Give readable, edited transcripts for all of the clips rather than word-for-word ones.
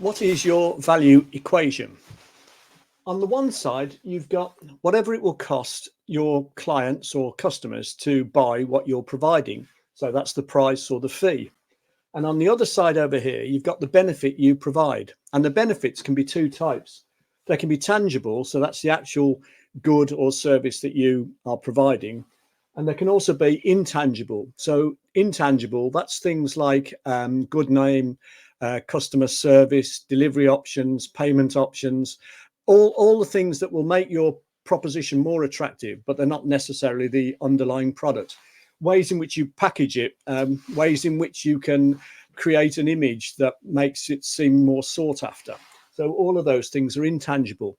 what is your value equation? On the one side, you've got whatever it will cost your clients or customers to buy what you're providing. So that's the price or the fee. And on the other side over here, you've got the benefit you provide. And the benefits can be two types. They can be tangible, so that's the actual good or service that you are providing. And they can also be intangible. So intangible, that's things like good name, customer service, delivery options, payment options, all the things that will make your proposition more attractive, but they're not necessarily the underlying product. Ways in which you package it, ways in which you can create an image that makes it seem more sought after. So all of those things are intangible.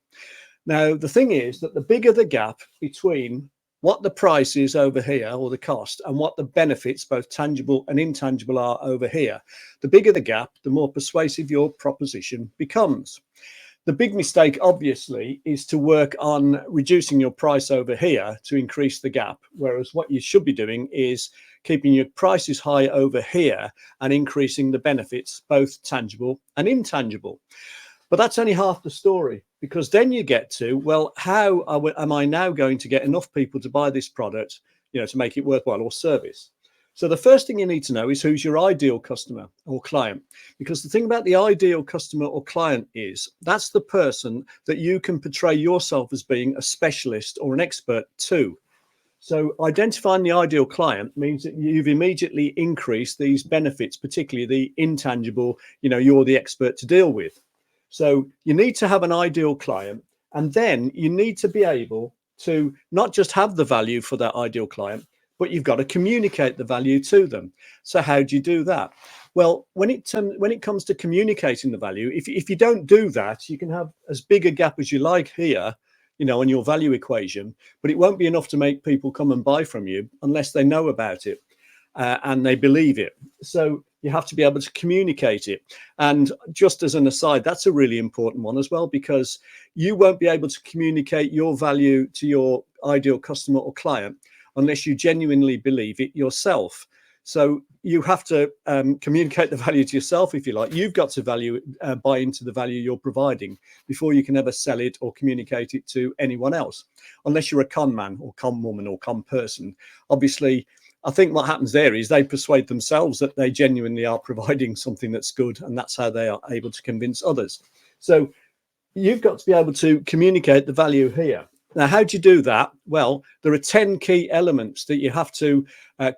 Now, the thing is that the bigger the gap between what the price is over here, or the cost, and what the benefits, both tangible and intangible, are over here, the bigger the gap, the more persuasive your proposition becomes. The big mistake, obviously, is to work on reducing your price over here to increase the gap, whereas what you should be doing is keeping your prices high over here and increasing the benefits, both tangible and intangible. But that's only half the story, because then you get to, well, how am I now going to get enough people to buy this product, to make it worthwhile, or service? So the first thing you need to know is who's your ideal customer or client, because the thing about the ideal customer or client is that's the person that you can portray yourself as being a specialist or an expert to. So identifying the ideal client means that you've immediately increased these benefits, particularly the intangible, you're the expert to deal with. So you need to have an ideal client, and then you need to be able to not just have the value for that ideal client, but you've got to communicate the value to them. So how do you do that? Well, when it comes to communicating the value, if you don't do that, you can have as big a gap as you like here, on your value equation, but it won't be enough to make people come and buy from you unless they know about it and they believe it. So you have to be able to communicate it. And just as an aside, that's a really important one as well, because you won't be able to communicate your value to your ideal customer or client unless you genuinely believe it yourself. So you have to communicate the value to yourself, if you like. You've got to buy into the value you're providing before you can ever sell it or communicate it to anyone else, unless you're a con man or con woman or con person. Obviously, I think what happens there is they persuade themselves that they genuinely are providing something that's good, and that's how they are able to convince others. So you've got to be able to communicate the value here. Now, how do you do that? Well, there are 10 key elements that you have to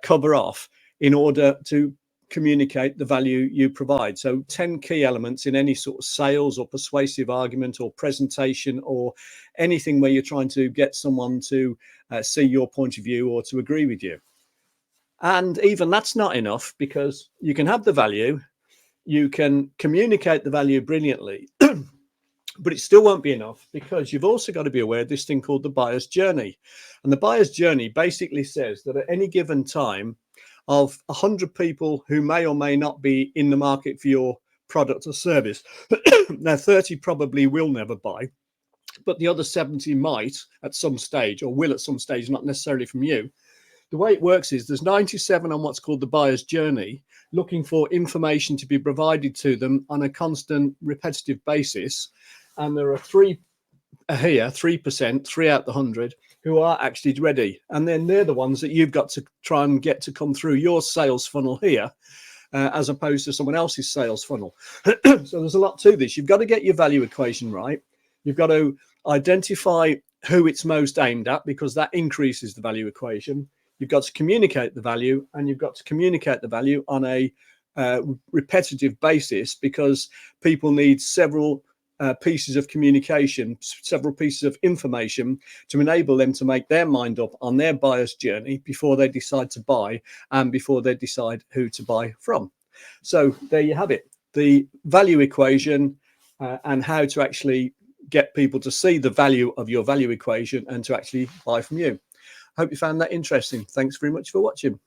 cover off in order to communicate the value you provide. So 10 key elements in any sort of sales or persuasive argument or presentation or anything where you're trying to get someone to see your point of view or to agree with you. And even that's not enough, because you can have the value, you can communicate the value brilliantly, but it still won't be enough, because you've also got to be aware of this thing called the buyer's journey. And the buyer's journey basically says that at any given time, of 100 people who may or may not be in the market for your product or service, now 30 probably will never buy, but the other 70 might at some stage, or will at some stage, not necessarily from you. The way it works is there's 97 on what's called the buyer's journey, looking for information to be provided to them on a constant repetitive basis. And there are 3%, 3 out of the 100, who are actually ready. And then they're the ones that you've got to try and get to come through your sales funnel here, as opposed to someone else's sales funnel. So there's a lot to this. You've got to get your value equation right. You've got to identify who it's most aimed at, because that increases the value equation. You've got to communicate the value, and you've got to communicate the value on a repetitive basis, because people need several pieces of communication, several pieces of information to enable them to make their mind up on their buyer's journey before they decide to buy and before they decide who to buy from. So there you have it, the value equation and how to actually get people to see the value of your value equation and to actually buy from you. I hope you found that interesting. Thanks very much for watching.